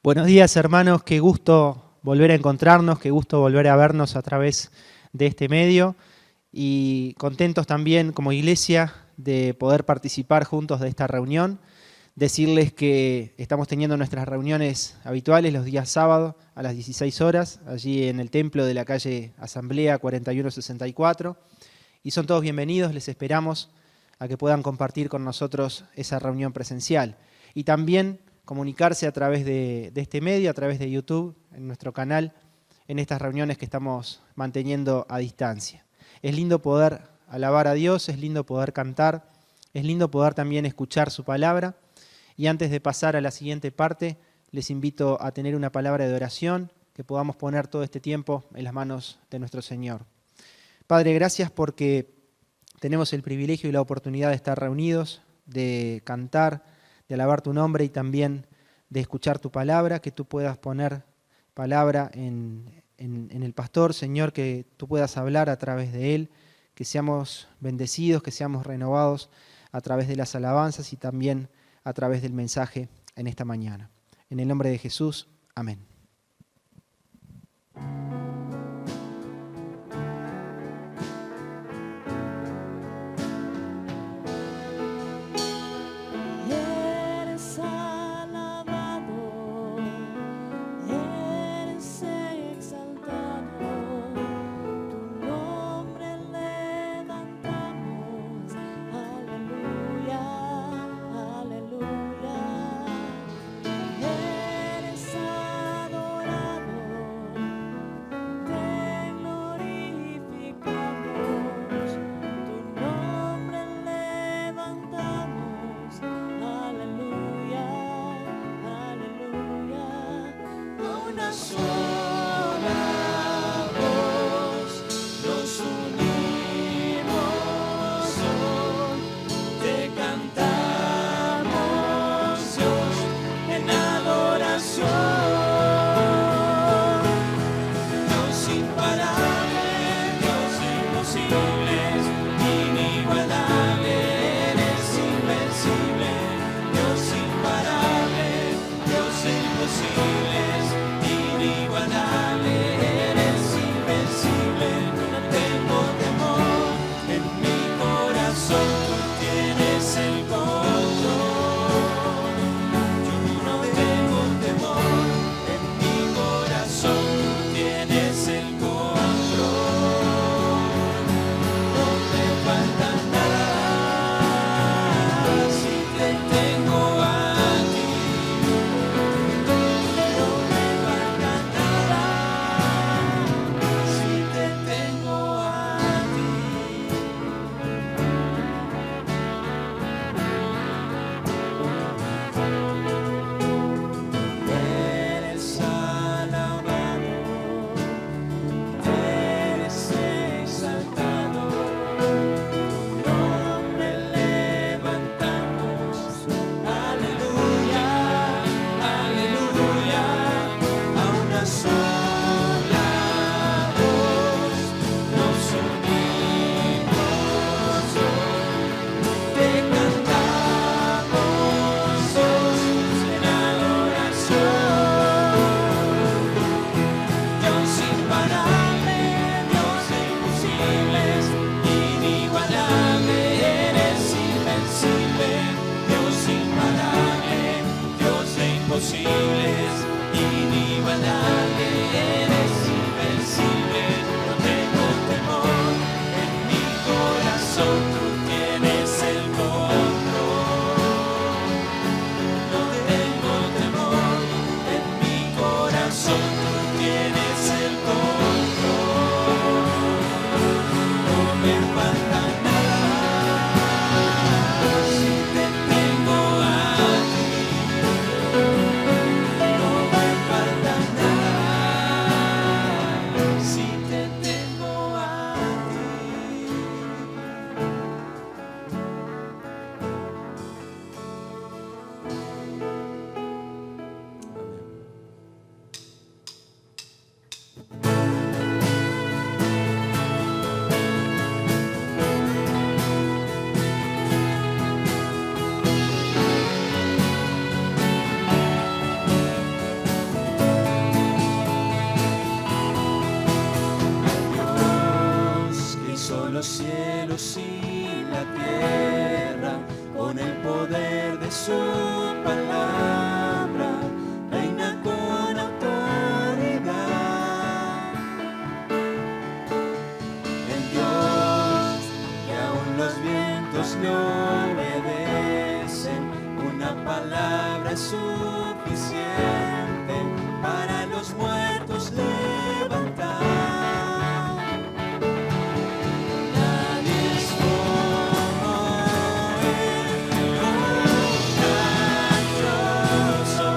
Buenos días, hermanos, qué gusto volver a encontrarnos, qué gusto volver a vernos a través de este medio y contentos también como iglesia de poder participar juntos de esta reunión. Decirles que estamos teniendo nuestras reuniones habituales los días sábados a las 16 horas, allí en el templo de la calle Asamblea 4164, y son todos bienvenidos, les esperamos a que puedan compartir con nosotros esa reunión presencial. Y también comunicarse a través de este medio, a través de YouTube, en nuestro canal, en estas reuniones que estamos manteniendo a distancia. Es lindo poder alabar a Dios, es lindo poder cantar, es lindo poder también escuchar su palabra. Y antes de pasar a la siguiente parte, les invito a tener una palabra de oración, que podamos poner todo este tiempo en las manos de nuestro Señor. Padre, gracias porque tenemos el privilegio y la oportunidad de estar reunidos, de cantar, de alabar tu nombre y también de escuchar tu palabra, que tú puedas poner palabra en el pastor, Señor, que tú puedas hablar a través de él, que seamos bendecidos, que seamos renovados a través de las alabanzas y también a través del mensaje en esta mañana. En el nombre de Jesús, amén. es suficiente para los muertos levantar. Nadie es como Él, grandioso.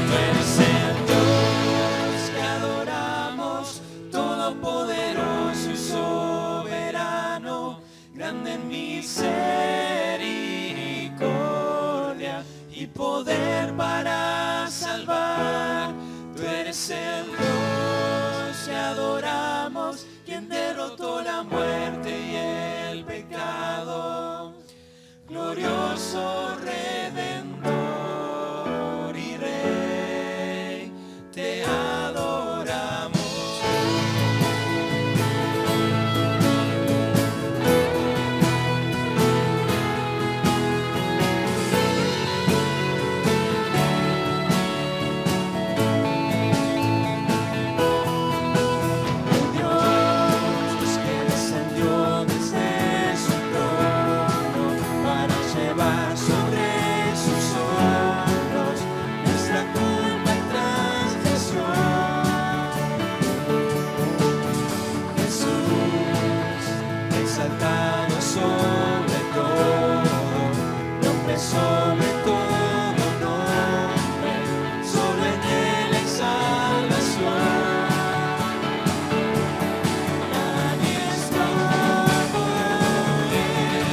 Tú eres el Dios que adoramos, todopoderoso y soberano, grande en misericordia y poder para salvar. Tú eres el Dios que adoramos, quien derrotó la muerte y el pecado. Glorioso Redentor y Rey, te adoramos. Dios que descendió desde su trono para llevar sobre sus hombros nuestra culpa y transgresión. Jesús, exaltado sobre todo, nombre sobre todo nombre, solo en Él hay salvación. Nadie es como Él,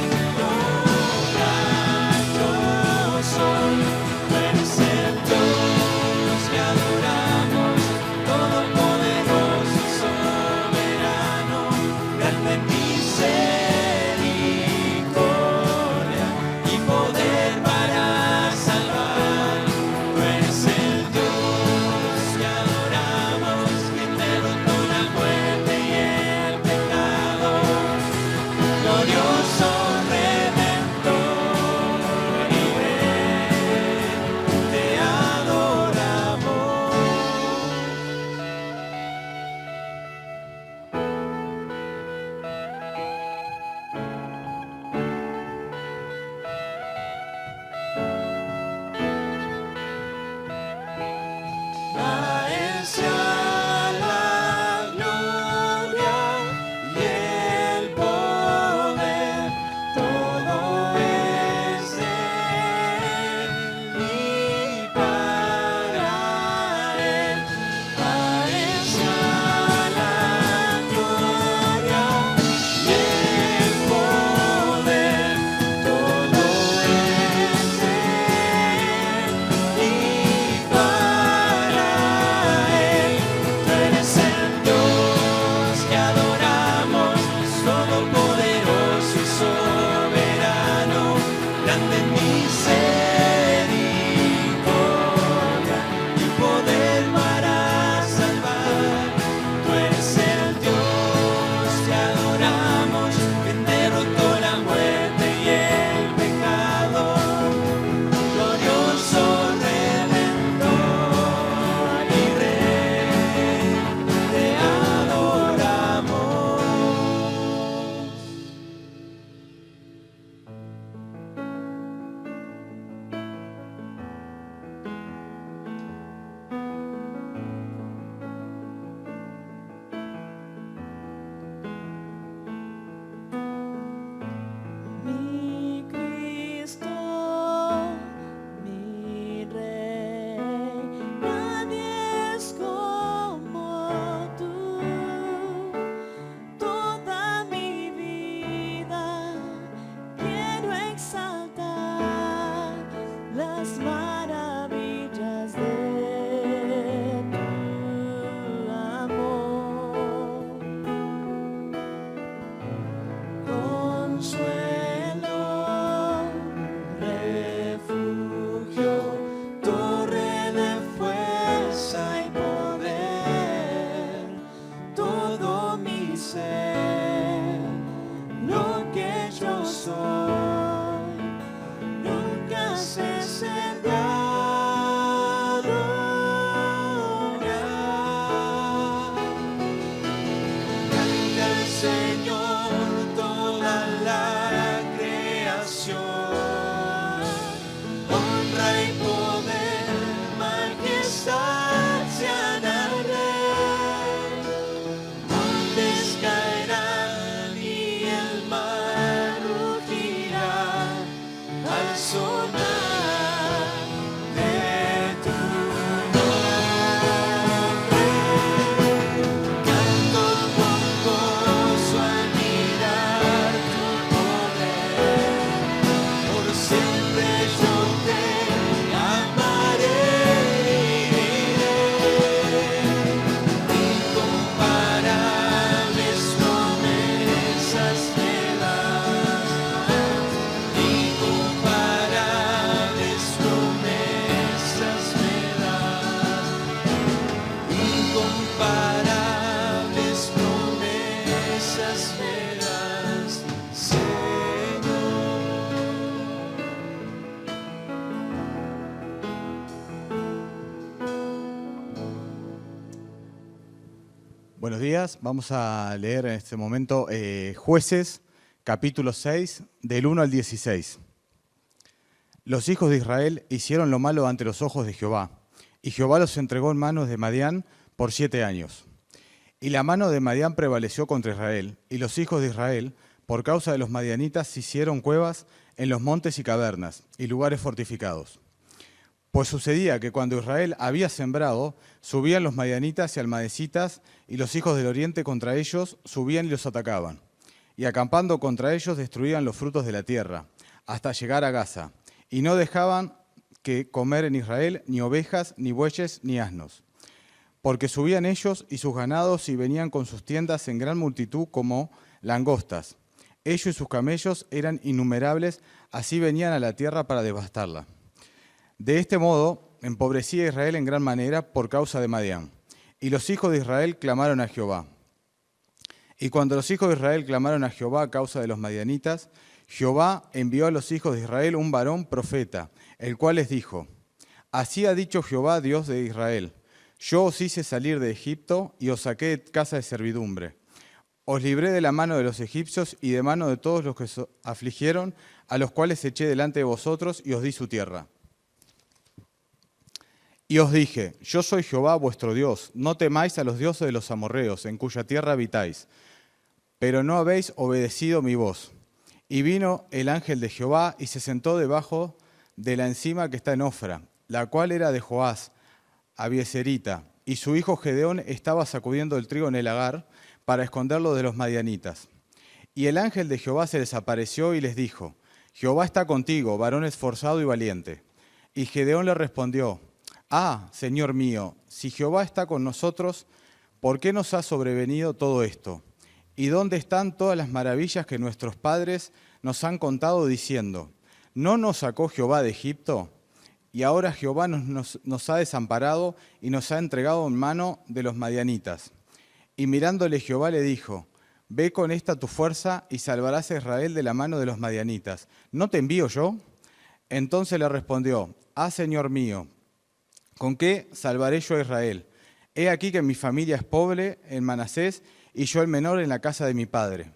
grandioso. Tú eres el Dios que adoramos, todopoderoso y soberano, grande en misericordia y poder para salvar. Tú eres el Dios que adoramos, quien derrotó la muerte y el pecado. Glorioso Redentor y Rey, te adoramos. A Él sea la gloria y el poder, todo es de Él y para Él. A Él sea la gloria y el poder, todo es de Él y para Él. Tú eres el Dios que adoramos, todopoderoso y soberano, grande en misericordia y poder para salvar. Tú eres el Dios que adoramos, quien derrotó la muerte y el pecado. Glorioso Redentor y Rey, te adoramos. Mi Cristo, mi Rey, nadie es como tú. Toda mi vida quiero exaltar las maravillas de tu amor. Consuelo, refugio, torre de fuerza y poder, todo mi ser, lo que yo soy, nunca cese de adorar. Cante al Señor toda la creación, honra y poder Buenos días, vamos a leer en este momento Jueces, capítulo 6, del 1 al 16. Los hijos de Israel hicieron lo malo ante los ojos de Jehová, y Jehová los entregó en manos de Madián por 7 años. Y la mano de Madián prevaleció contra Israel, y los hijos de Israel, por causa de los madianitas, hicieron cuevas en los montes y cavernas, y lugares fortificados. Pues sucedía que cuando Israel había sembrado, subían los madianitas y almadecitas, y los hijos del oriente contra ellos subían y los atacaban. Y acampando contra ellos destruían los frutos de la tierra, hasta llegar a Gaza, y no dejaban que comer en Israel ni ovejas, ni bueyes, ni asnos. Porque subían ellos y sus ganados y venían con sus tiendas en gran multitud como langostas. Ellos y sus camellos eran innumerables, así venían a la tierra para devastarla. De este modo empobrecía Israel en gran manera por causa de Madián. Y los hijos de Israel clamaron a Jehová. Y cuando los hijos de Israel clamaron a Jehová a causa de los madianitas, Jehová envió a los hijos de Israel un varón profeta, el cual les dijo: Así ha dicho Jehová, Dios de Israel: Yo os hice salir de Egipto y os saqué de casa de servidumbre. Os libré de la mano de los egipcios y de mano de todos los que os afligieron, a los cuales eché delante de vosotros y os di su tierra. Y os dije: Yo soy Jehová vuestro Dios, no temáis a los dioses de los amorreos, en cuya tierra habitáis. Pero no habéis obedecido mi voz. Y vino el ángel de Jehová y se sentó debajo de la encima que está en Ofra, la cual era de Joás, Abieserita, y su hijo Gedeón estaba sacudiendo el trigo en el lagar para esconderlo de los madianitas. Y el ángel de Jehová se les apareció y les dijo: Jehová está contigo, varón esforzado y valiente. Y Gedeón le respondió: Ah, Señor mío, si Jehová está con nosotros, ¿por qué nos ha sobrevenido todo esto? ¿Y dónde están todas las maravillas que nuestros padres nos han contado diciendo: ¿No nos sacó Jehová de Egipto? Y ahora Jehová nos ha desamparado y nos ha entregado en mano de los madianitas. Y mirándole Jehová le dijo: Ve con esta tu fuerza y salvarás a Israel de la mano de los madianitas. ¿No te envío yo? Entonces le respondió: Ah, Señor mío, ¿con qué salvaré yo a Israel? He aquí que mi familia es pobre en Manasés y yo el menor en la casa de mi padre.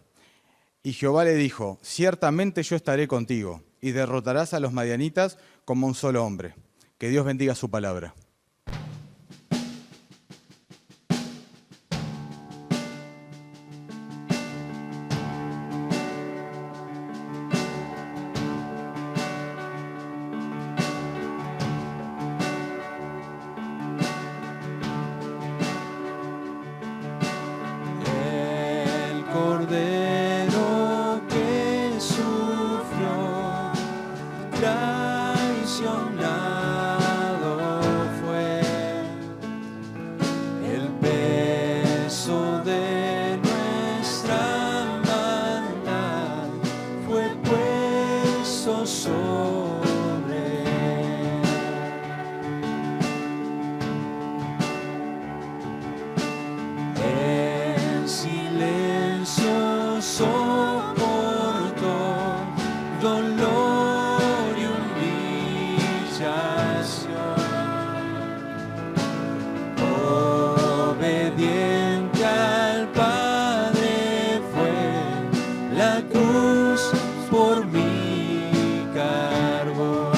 Y Jehová le dijo: Ciertamente yo estaré contigo y derrotarás a los madianitas como un solo hombre. Que Dios bendiga su palabra. El cordero que sufrió, traicionado fue, el peso de nuestra maldad fue puesto sobre él. En silencio soportó dolor y humillación. Obediente al Padre fue, la cruz por mí cargó.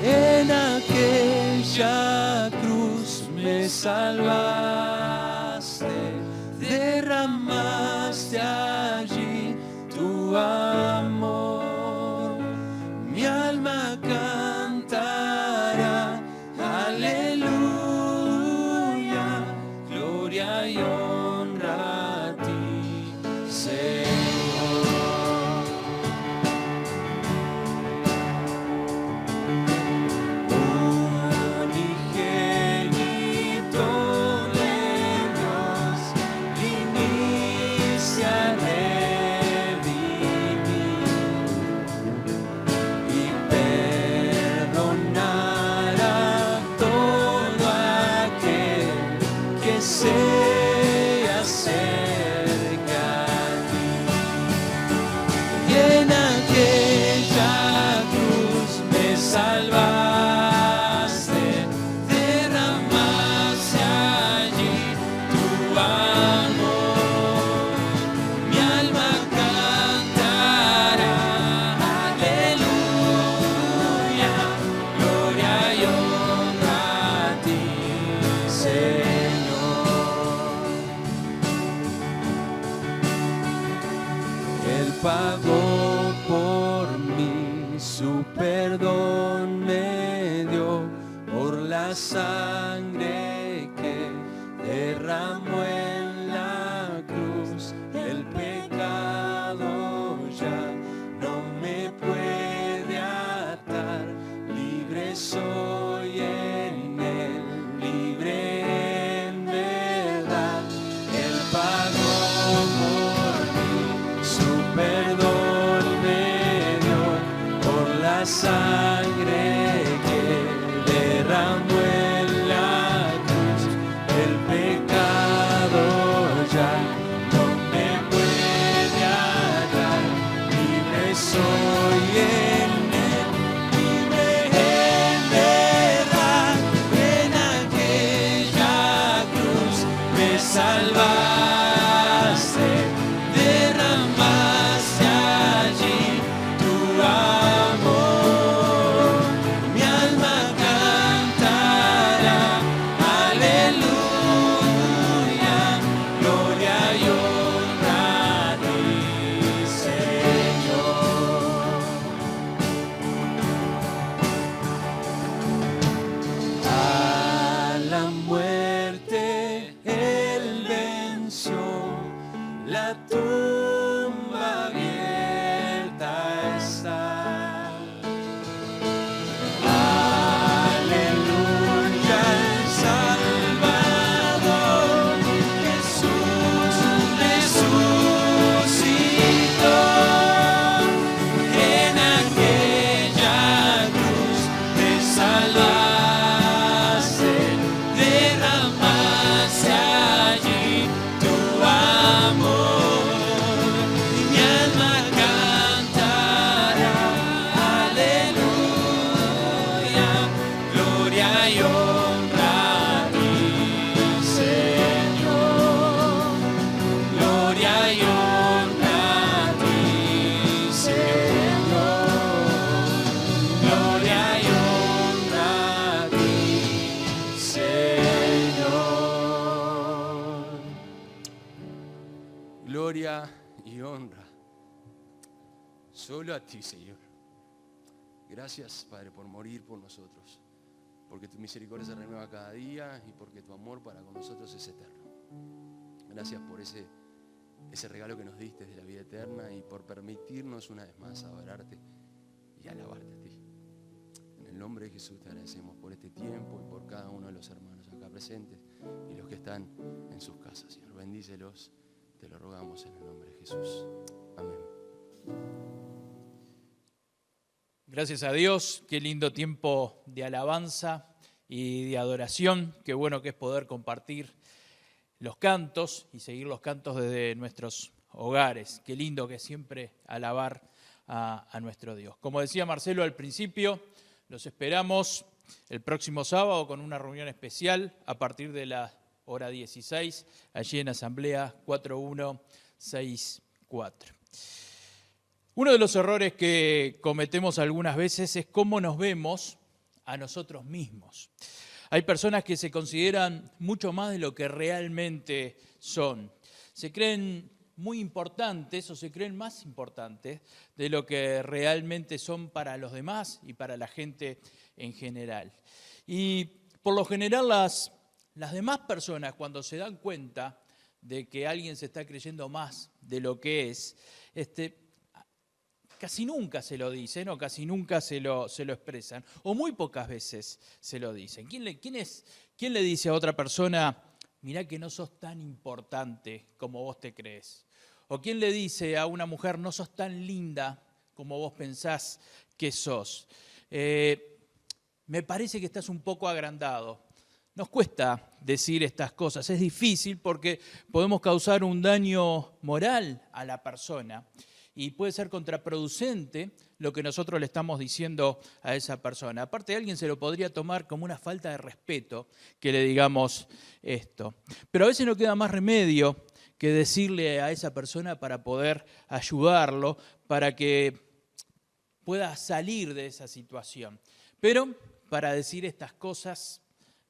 En aquella cruz me salvaste, derramaste allí tu amor. Mi alma cantará, aleluya, gloria y honra a ti, Señor. Unigénito de Dios, viniste a redimir y su perdón me dio por la sangre que derramó en la cruz. El pecado ya no me puede atar, libre soy en él, libre en verdad. Él pagó por mí, su perdón me dio por la sangre que derramó en la cruz. El pecado ya no me puede atar, libre soy en él, libre en verdad. En aquella cruz me salvaste, derramaste allí tu amor. Mi alma cantará, aleluya, gloria y honra a ti, Señor. A la muerte él venció, la tumba abierta está. Aleluya, el Salvador, Jesús resucitó. En aquella cruz me salvaste, derramaste allí tu amor. Mi alma cantará, aleluya, gloria y honra a ti, Señor. Gloria y honra a ti, Señor. Gloria y honra a ti, Señor. Gloria y honra solo a ti, Señor. Gracias, Padre, por morir por nosotros, porque tu misericordia se renueva cada día y porque tu amor para con nosotros es eterno. Gracias por ese regalo que nos diste de la vida eterna y por permitirnos una vez más adorarte y alabarte a ti. En el nombre de Jesús te agradecemos por este tiempo y por cada uno de los hermanos acá presentes y los que están en sus casas. Señor, bendícelos, te lo rogamos en el nombre de Jesús. Amén. Gracias a Dios, qué lindo tiempo de alabanza y de adoración. Qué bueno que es poder compartir los cantos y seguir los cantos desde nuestros hogares. Qué lindo que es siempre alabar a nuestro Dios. Como decía Marcelo al principio, los esperamos el próximo sábado con una reunión especial a partir de la hora 16, allí en Asamblea 4164. Uno de los errores que cometemos algunas veces es cómo nos vemos a nosotros mismos. Hay personas que se consideran mucho más de lo que realmente son. Se creen muy importantes o se creen más importantes de lo que realmente son para los demás y para la gente en general. Y por lo general las demás personas, cuando se dan cuenta de que alguien se está creyendo más de lo que es, casi nunca se lo dicen o casi nunca se lo expresan, o muy pocas veces se lo dicen. ¿Quién le dice a otra persona, mirá que no sos tan importante como vos te crees? ¿O quién le dice a una mujer, no sos tan linda como vos pensás que sos? Me parece que estás un poco agrandado. Nos cuesta decir estas cosas, es difícil porque podemos causar un daño moral a la persona. Y puede ser contraproducente lo que nosotros le estamos diciendo a esa persona. Aparte, alguien se lo podría tomar como una falta de respeto que le digamos esto. Pero a veces no queda más remedio que decirle a esa persona para poder ayudarlo, para que pueda salir de esa situación. Pero para decir estas cosas,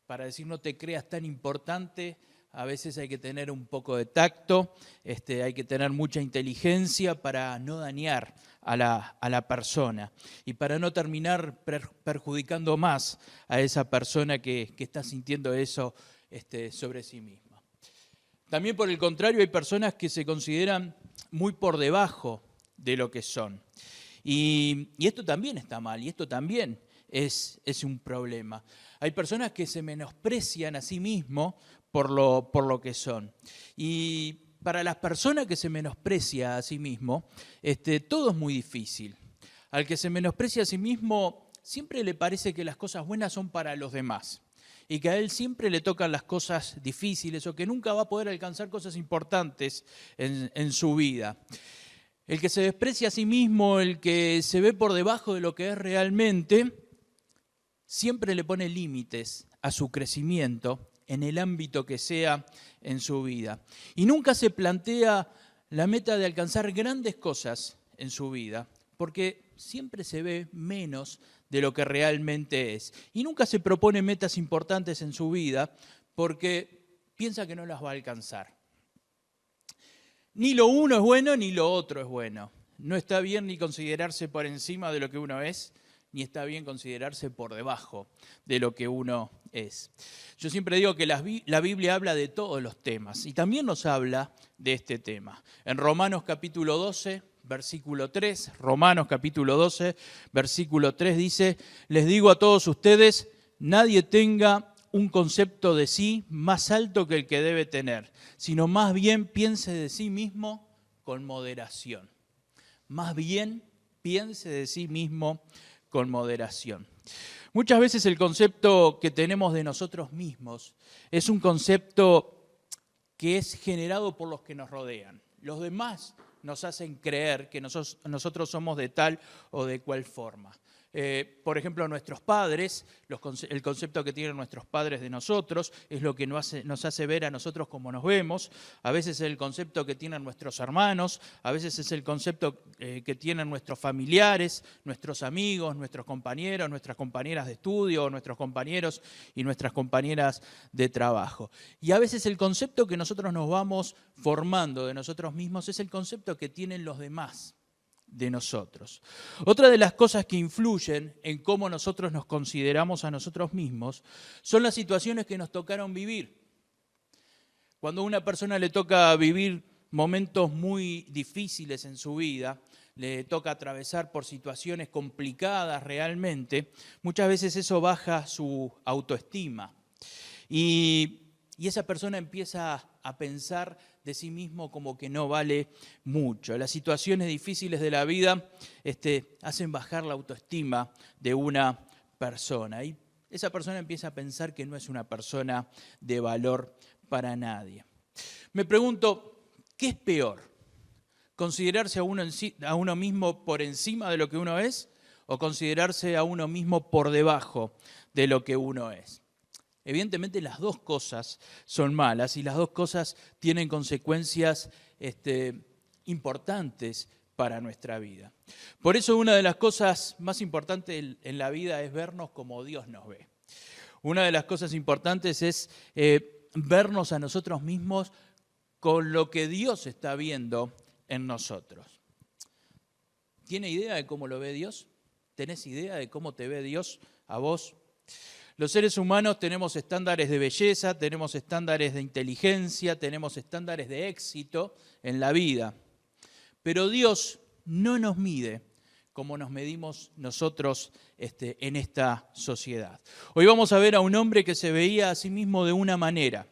para decir no te creas tan importante, a veces hay que tener un poco de tacto, hay que tener mucha inteligencia para no dañar a la persona y para no terminar perjudicando más a esa persona que está sintiendo eso sobre sí misma. También, por el contrario, hay personas que se consideran muy por debajo de lo que son. Y esto también está mal, y esto también es un problema. Hay personas que se menosprecian a sí mismos por lo que son. Y para las personas que se menosprecia a sí mismo, todo es muy difícil. Al que se menosprecia a sí mismo, siempre le parece que las cosas buenas son para los demás y que a él siempre le tocan las cosas difíciles o que nunca va a poder alcanzar cosas importantes en su vida. El que se desprecia a sí mismo, el que se ve por debajo de lo que es realmente, siempre le pone límites a su crecimiento en el ámbito que sea en su vida. Y nunca se plantea la meta de alcanzar grandes cosas en su vida, porque siempre se ve menos de lo que realmente es. Y nunca se propone metas importantes en su vida porque piensa que no las va a alcanzar. Ni lo uno es bueno ni lo otro es bueno. No está bien ni considerarse por encima de lo que uno es, ni está bien considerarse por debajo de lo que uno es. Yo siempre digo que la Biblia habla de todos los temas y también nos habla de este tema. En Romanos capítulo 12, versículo 3, Romanos capítulo 12, versículo 3 dice: les digo a todos ustedes, nadie tenga un concepto de sí más alto que el que debe tener, sino más bien piense de sí mismo con moderación. Más bien piense de sí mismo con moderación. Muchas veces el concepto que tenemos de nosotros mismos es un concepto que es generado por los que nos rodean. Los demás nos hacen creer que nosotros somos de tal o de cual forma. Por ejemplo, nuestros padres, el concepto que tienen nuestros padres de nosotros es lo que nos hace ver a nosotros como nos vemos. A veces es el concepto que tienen nuestros hermanos, a veces es el concepto que tienen nuestros familiares, nuestros amigos, nuestros compañeros, nuestras compañeras de estudio, nuestros compañeros y nuestras compañeras de trabajo. Y a veces el concepto que nosotros nos vamos formando de nosotros mismos es el concepto que tienen los demás de nosotros. Otra de las cosas que influyen en cómo nosotros nos consideramos a nosotros mismos son las situaciones que nos tocaron vivir. Cuando a una persona le toca vivir momentos muy difíciles en su vida, le toca atravesar por situaciones complicadas realmente, muchas veces eso baja su autoestima. Y esa persona empieza a pensar de sí mismo como que no vale mucho. Las situaciones difíciles de la vida hacen bajar la autoestima de una persona. Y esa persona empieza a pensar que no es una persona de valor para nadie. Me pregunto, ¿qué es peor? ¿Considerarse a uno mismo por encima de lo que uno es o considerarse a uno mismo por debajo de lo que uno es? Evidentemente las dos cosas son malas y las dos cosas tienen consecuencias importantes para nuestra vida. Por eso una de las cosas más importantes en la vida es vernos como Dios nos ve. Una de las cosas importantes es vernos a nosotros mismos con lo que Dios está viendo en nosotros. ¿Tiene idea de cómo lo ve Dios? ¿Tenés idea de cómo te ve Dios a vos? Los seres humanos tenemos estándares de belleza, tenemos estándares de inteligencia, tenemos estándares de éxito en la vida. Pero Dios no nos mide como nos medimos nosotros en esta sociedad. Hoy vamos a ver a un hombre que se veía a sí mismo de una manera,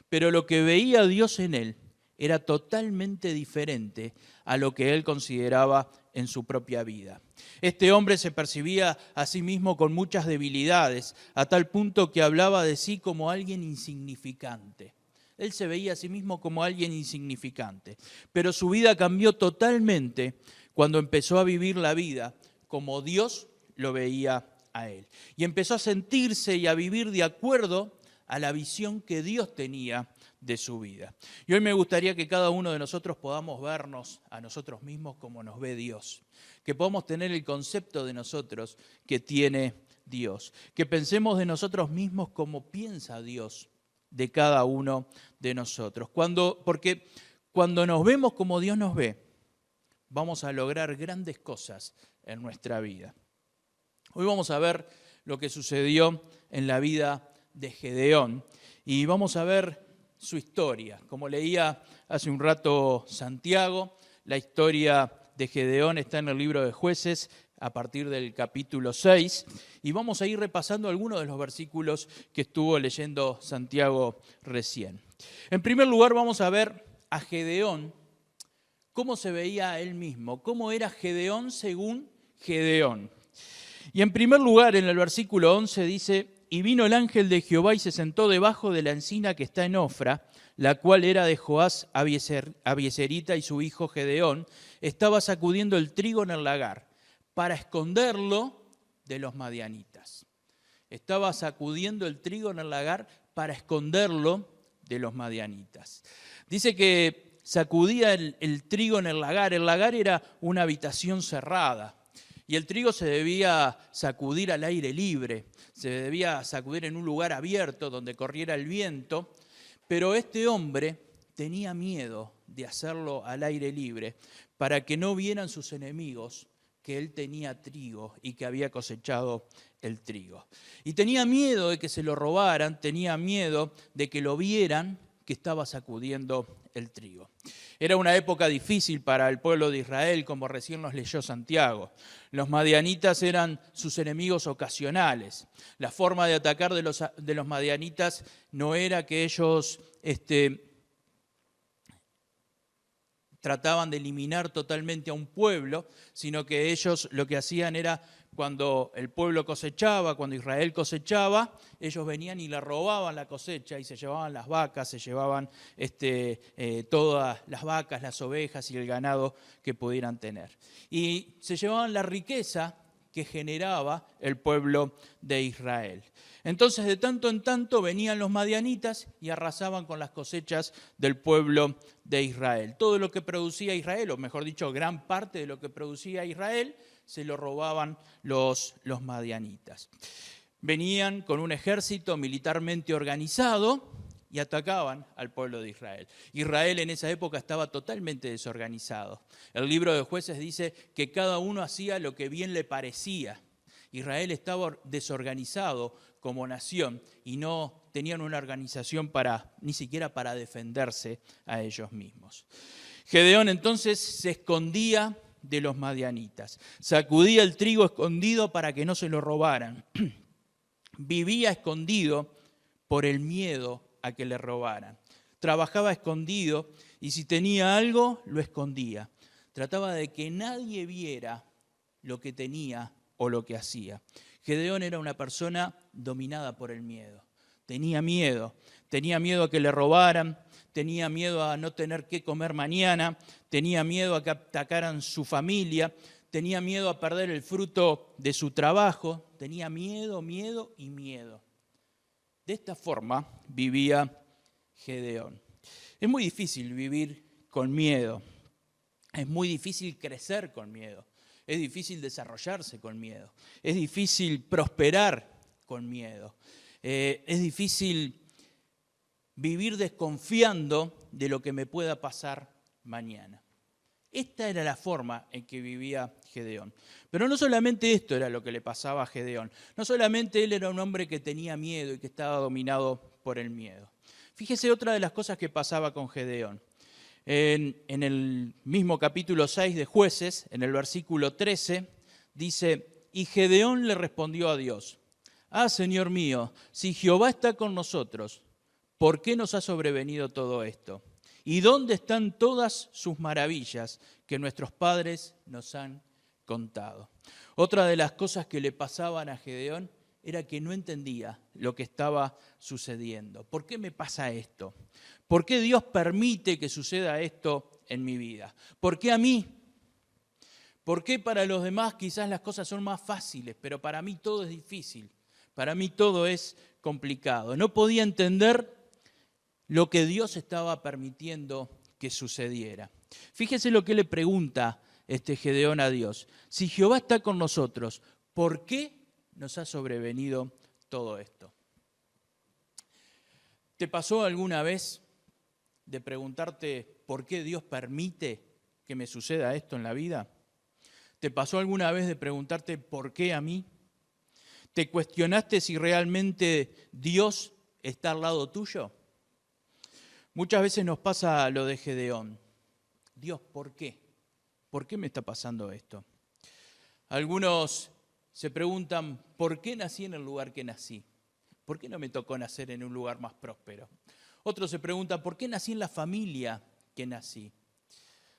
pero lo que veía Dios en él era totalmente diferente a lo que él consideraba en su propia vida. Este hombre se percibía a sí mismo con muchas debilidades, a tal punto que hablaba de sí como alguien insignificante. Él se veía a sí mismo como alguien insignificante, pero su vida cambió totalmente cuando empezó a vivir la vida como Dios lo veía a él. Y empezó a sentirse y a vivir de acuerdo a la visión que Dios tenía de su vida. Y hoy me gustaría que cada uno de nosotros podamos vernos a nosotros mismos como nos ve Dios, que podamos tener el concepto de nosotros que tiene Dios, que pensemos de nosotros mismos como piensa Dios de cada uno de nosotros. Porque cuando nos vemos como Dios nos ve, vamos a lograr grandes cosas en nuestra vida. Hoy vamos a ver lo que sucedió en la vida de Gedeón y vamos a ver su historia. Como leía hace un rato Santiago, la historia de Gedeón está en el libro de Jueces a partir del capítulo 6 y vamos a ir repasando algunos de los versículos que estuvo leyendo Santiago recién. En primer lugar vamos a ver a Gedeón, cómo se veía a él mismo, cómo era Gedeón según Gedeón. Y en primer lugar en el versículo 11 dice: y vino el ángel de Jehová y se sentó debajo de la encina que está en Ofra, la cual era de Joás Abieserita, y su hijo Gedeón estaba sacudiendo el trigo en el lagar para esconderlo de los madianitas. Estaba sacudiendo el trigo en el lagar para esconderlo de los madianitas. Dice que sacudía el trigo en el lagar. El lagar era una habitación cerrada y el trigo se debía sacudir al aire libre. Se debía sacudir en un lugar abierto donde corriera el viento, pero este hombre tenía miedo de hacerlo al aire libre para que no vieran sus enemigos que él tenía trigo y que había cosechado el trigo. Y tenía miedo de que se lo robaran, tenía miedo de que lo vieran que estaba sacudiendo el trigo. Era una época difícil para el pueblo de Israel, como recién nos leyó Santiago. Los madianitas eran sus enemigos ocasionales. La forma de atacar de los madianitas no era que ellos trataban de eliminar totalmente a un pueblo, sino que ellos lo que hacían era, cuando el pueblo cosechaba, cuando Israel cosechaba, ellos venían y le robaban la cosecha y se llevaban las vacas, se llevaban todas las vacas, las ovejas y el ganado que pudieran tener. Y se llevaban la riqueza que generaba el pueblo de Israel. Entonces, de tanto en tanto venían los madianitas y arrasaban con las cosechas del pueblo de Israel. Todo lo que producía Israel, o mejor dicho, gran parte de lo que producía Israel, se lo robaban los madianitas. Venían con un ejército militarmente organizado y atacaban al pueblo de Israel. Israel en esa época estaba totalmente desorganizado. El libro de Jueces dice que cada uno hacía lo que bien le parecía. Israel estaba desorganizado como nación y no tenían una organización ni siquiera para defenderse a ellos mismos. Gedeón entonces se escondía de los madianitas, sacudía el trigo escondido para que no se lo robaran. Vivía escondido por el miedo a que le robaran. Trabajaba escondido y si tenía algo, lo escondía. Trataba de que nadie viera lo que tenía o lo que hacía. Gedeón era una persona dominada por el miedo. Tenía miedo a que le robaran, tenía miedo a no tener qué comer mañana, tenía miedo a que atacaran su familia, tenía miedo a perder el fruto de su trabajo, tenía miedo. De esta forma vivía Gedeón. Es muy difícil vivir con miedo, es muy difícil crecer con miedo, es difícil desarrollarse con miedo, es difícil prosperar con miedo, es difícil vivir desconfiando de lo que me pueda pasar mañana. Esta era la forma en que vivía Gedeón. Pero no solamente esto era lo que le pasaba a Gedeón. No solamente él era un hombre que tenía miedo y que estaba dominado por el miedo. Fíjese otra de las cosas que pasaba con Gedeón. En el mismo capítulo 6 de Jueces, en el versículo 13, dice: y Gedeón le respondió a Dios: ah, Señor mío, si Jehová está con nosotros, ¿por qué nos ha sobrevenido todo esto? ¿Y dónde están todas sus maravillas que nuestros padres nos han contado? Otra de las cosas que le pasaban a Gedeón era que no entendía lo que estaba sucediendo. ¿Por qué me pasa esto? ¿Por qué Dios permite que suceda esto en mi vida? ¿Por qué a mí? ¿Por qué para los demás quizás las cosas son más fáciles, pero para mí todo es difícil? Para mí todo es complicado. No podía entender lo que Dios estaba permitiendo que sucediera. Fíjese lo que le pregunta Gedeón a Dios. Si Jehová está con nosotros, ¿por qué nos ha sobrevenido todo esto? ¿Te pasó alguna vez de preguntarte por qué Dios permite que me suceda esto en la vida? ¿Te pasó alguna vez de preguntarte por qué a mí? ¿Te cuestionaste si realmente Dios está al lado tuyo? Muchas veces nos pasa lo de Gedeón. Dios, ¿por qué? ¿Por qué me está pasando esto? Algunos se preguntan, ¿por qué nací en el lugar que nací? ¿Por qué no me tocó nacer en un lugar más próspero? Otros se preguntan, ¿por qué nací en la familia que nací?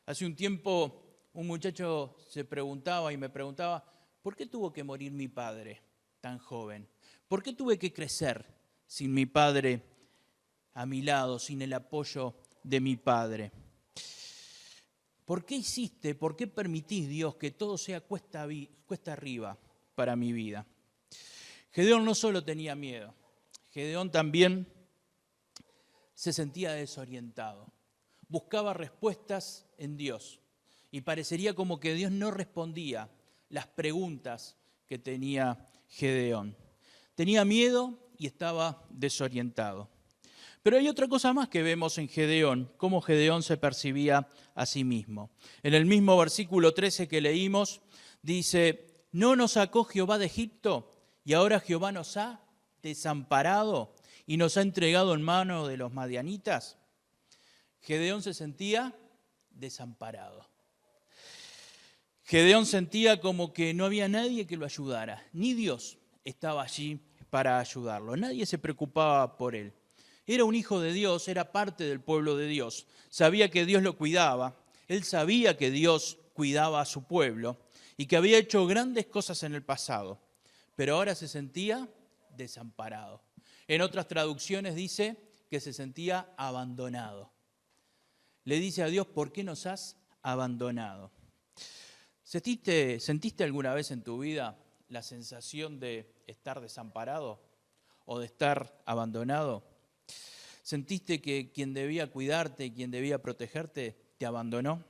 Hace un tiempo un muchacho se preguntaba y me preguntaba, ¿por qué tuvo que morir mi padre tan joven? ¿Por qué tuve que crecer sin mi padre a mi lado, sin el apoyo de mi padre? ¿Por qué hiciste, por qué permitís, Dios, que todo sea cuesta arriba para mi vida? Gedeón no solo tenía miedo, Gedeón también se sentía desorientado. Buscaba respuestas en Dios y parecería como que Dios no respondía las preguntas que tenía Gedeón. Tenía miedo y estaba desorientado. Pero hay otra cosa más que vemos en Gedeón, cómo Gedeón se percibía a sí mismo. En el mismo versículo 13 que leímos, dice, ¿no nos sacó Jehová de Egipto y ahora Jehová nos ha desamparado y nos ha entregado en manos de los madianitas? Gedeón se sentía desamparado. Gedeón sentía como que no había nadie que lo ayudara, ni Dios estaba allí para ayudarlo, nadie se preocupaba por él. Era un hijo de Dios, era parte del pueblo de Dios, sabía que Dios lo cuidaba, él sabía que Dios cuidaba a su pueblo y que había hecho grandes cosas en el pasado, pero ahora se sentía desamparado. En otras traducciones dice que se sentía abandonado. Le dice a Dios, ¿por qué nos has abandonado? ¿Sentiste alguna vez en tu vida la sensación de estar desamparado o de estar abandonado? ¿Sentiste que quien debía cuidarte, quien debía protegerte, te abandonó?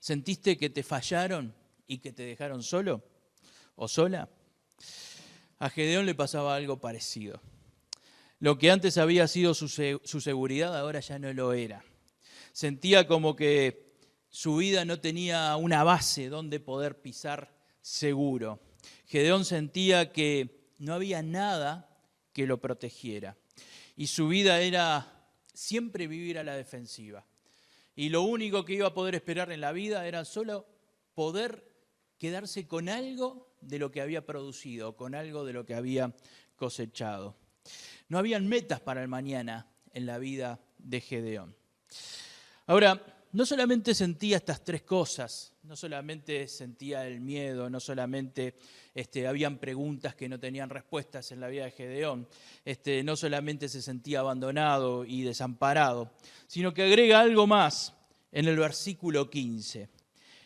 ¿Sentiste que te fallaron y que te dejaron solo o sola? A Gedeón le pasaba algo parecido. Lo que antes había sido su seguridad, ahora ya no lo era. Sentía como que su vida no tenía una base donde poder pisar seguro. Gedeón sentía que no había nada que lo protegiera. Y su vida era siempre vivir a la defensiva. Y lo único que iba a poder esperar en la vida era solo poder quedarse con algo de lo que había producido, con algo de lo que había cosechado. No habían metas para el mañana en la vida de Gedeón. Ahora, no solamente sentía estas tres cosas, no solamente sentía el miedo, no solamente habían preguntas que no tenían respuestas en la vida de Gedeón, no solamente se sentía abandonado y desamparado, sino que agrega algo más en el versículo 15.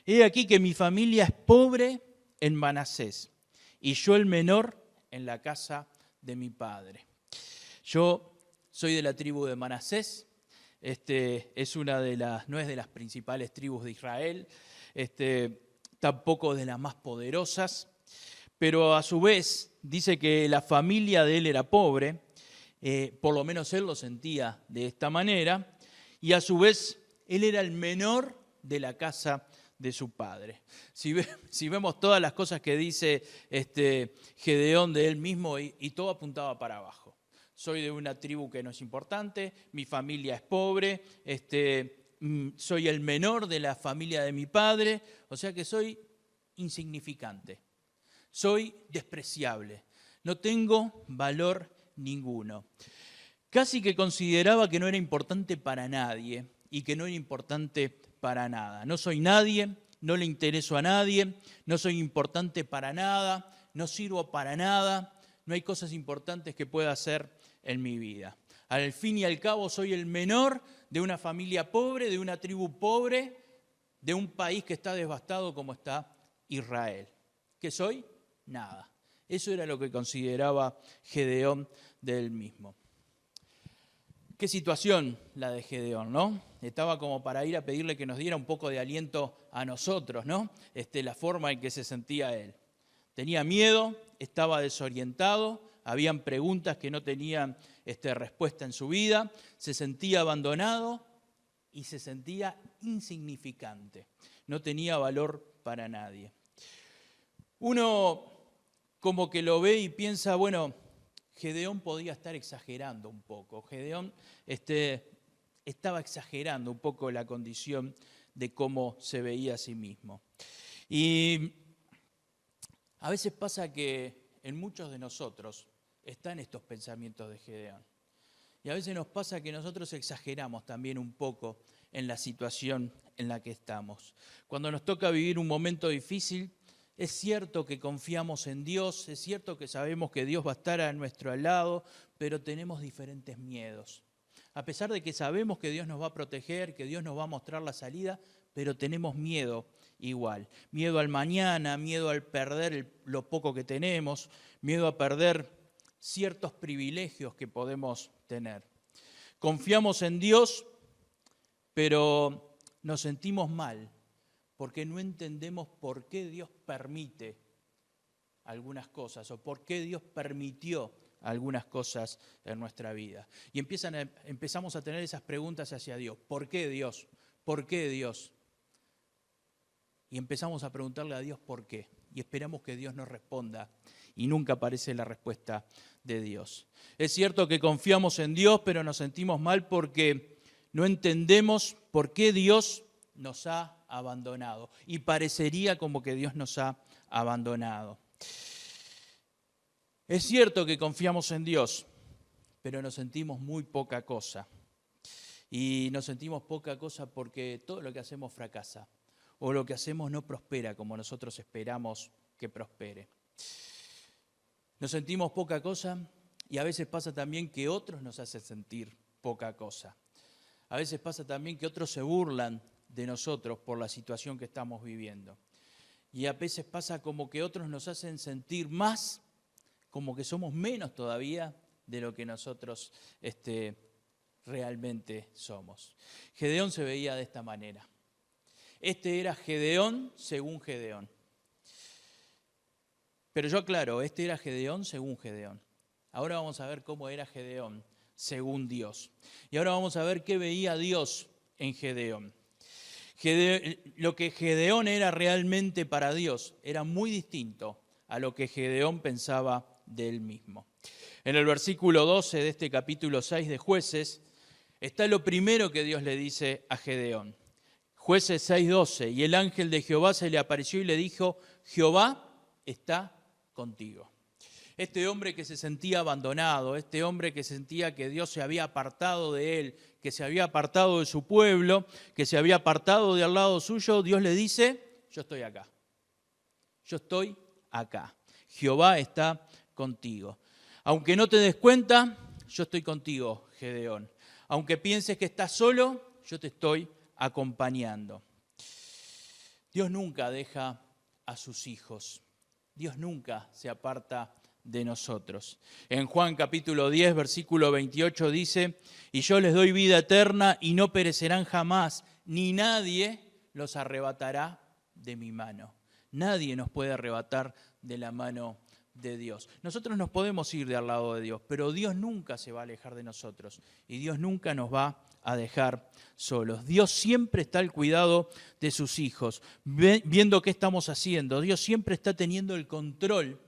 He aquí que mi familia es pobre en Manasés y yo el menor en la casa de mi padre. Yo soy de la tribu de Manasés. Es no es de las principales tribus de Israel, tampoco de las más poderosas, pero a su vez dice que la familia de él era pobre, por lo menos él lo sentía de esta manera, y a su vez él era el menor de la casa de su padre. Si vemos todas las cosas que dice Gedeón de él mismo, y todo apuntaba para abajo. Soy de una tribu que no es importante, mi familia es pobre, soy el menor de la familia de mi padre, o sea que soy insignificante, soy despreciable, no tengo valor ninguno. Casi que consideraba que no era importante para nadie y que no era importante para nada. No soy nadie, no le intereso a nadie, no soy importante para nada, no sirvo para nada, no hay cosas importantes que pueda hacer en mi vida. Al fin y al cabo soy el menor de una familia pobre, de una tribu pobre, de un país que está devastado como está Israel. ¿Qué soy? Nada. Eso era lo que consideraba Gedeón de él mismo. Qué situación la de Gedeón, ¿no? Estaba como para ir a pedirle que nos diera un poco de aliento a nosotros, ¿no? La forma en que se sentía él. Tenía miedo, estaba desorientado, habían preguntas que no tenían respuesta en su vida, se sentía abandonado y se sentía insignificante, no tenía valor para nadie. Uno como que lo ve y piensa, bueno, Gedeón podía estar exagerando un poco, Gedeón estaba exagerando un poco la condición de cómo se veía a sí mismo. Y a veces pasa que en muchos de nosotros están estos pensamientos de Gedeón. Y a veces nos pasa que nosotros exageramos también un poco en la situación en la que estamos. Cuando nos toca vivir un momento difícil, es cierto que confiamos en Dios, es cierto que sabemos que Dios va a estar a nuestro lado, pero tenemos diferentes miedos. A pesar de que sabemos que Dios nos va a proteger, que Dios nos va a mostrar la salida, pero tenemos miedo igual. Miedo al mañana, miedo al perder lo poco que tenemos, miedo a perder ciertos privilegios que podemos tener. Confiamos en Dios, pero nos sentimos mal, porque no entendemos por qué Dios permite algunas cosas o por qué Dios permitió algunas cosas en nuestra vida. Y empezamos a tener esas preguntas hacia Dios. ¿Por qué Dios? ¿Por qué Dios? Y empezamos a preguntarle a Dios por qué. Y esperamos que Dios nos responda. Y nunca aparece la respuesta de Dios. Es cierto que confiamos en Dios, pero nos sentimos mal porque no entendemos por qué Dios nos ha abandonado. Y parecería como que Dios nos ha abandonado. Es cierto que confiamos en Dios, pero nos sentimos muy poca cosa. Y nos sentimos poca cosa porque todo lo que hacemos fracasa. O lo que hacemos no prospera como nosotros esperamos que prospere. Nos sentimos poca cosa y a veces pasa también que otros nos hacen sentir poca cosa. A veces pasa también que otros se burlan de nosotros por la situación que estamos viviendo. Y a veces pasa como que otros nos hacen sentir más, como que somos menos todavía de lo que nosotros realmente somos. Gedeón se veía de esta manera. Este era Gedeón según Gedeón. Pero yo aclaro, este era Gedeón según Gedeón. Ahora vamos a ver cómo era Gedeón según Dios. Y ahora vamos a ver qué veía Dios en Gedeón. Lo que Gedeón era realmente para Dios era muy distinto a lo que Gedeón pensaba de él mismo. En el versículo 12 de este capítulo 6 de Jueces está lo primero que Dios le dice a Gedeón. Jueces 6:12, y el ángel de Jehová se le apareció y le dijo, Jehová está contigo. Este hombre que se sentía abandonado, este hombre que sentía que Dios se había apartado de él, que se había apartado de su pueblo, que se había apartado de al lado suyo, Dios le dice, yo estoy acá. Yo estoy acá. Jehová está contigo. Aunque no te des cuenta, yo estoy contigo, Gedeón. Aunque pienses que estás solo, yo te estoy acompañando. Dios nunca deja a sus hijos. Dios nunca se aparta de nosotros. En Juan capítulo 10, versículo 28 dice, y yo les doy vida eterna y no perecerán jamás, ni nadie los arrebatará de mi mano. Nadie nos puede arrebatar de la mano de Dios. Nosotros nos podemos ir de al lado de Dios, pero Dios nunca se va a alejar de nosotros y Dios nunca nos va a dejar solos. Dios siempre está al cuidado de sus hijos, viendo qué estamos haciendo. Dios siempre está teniendo el control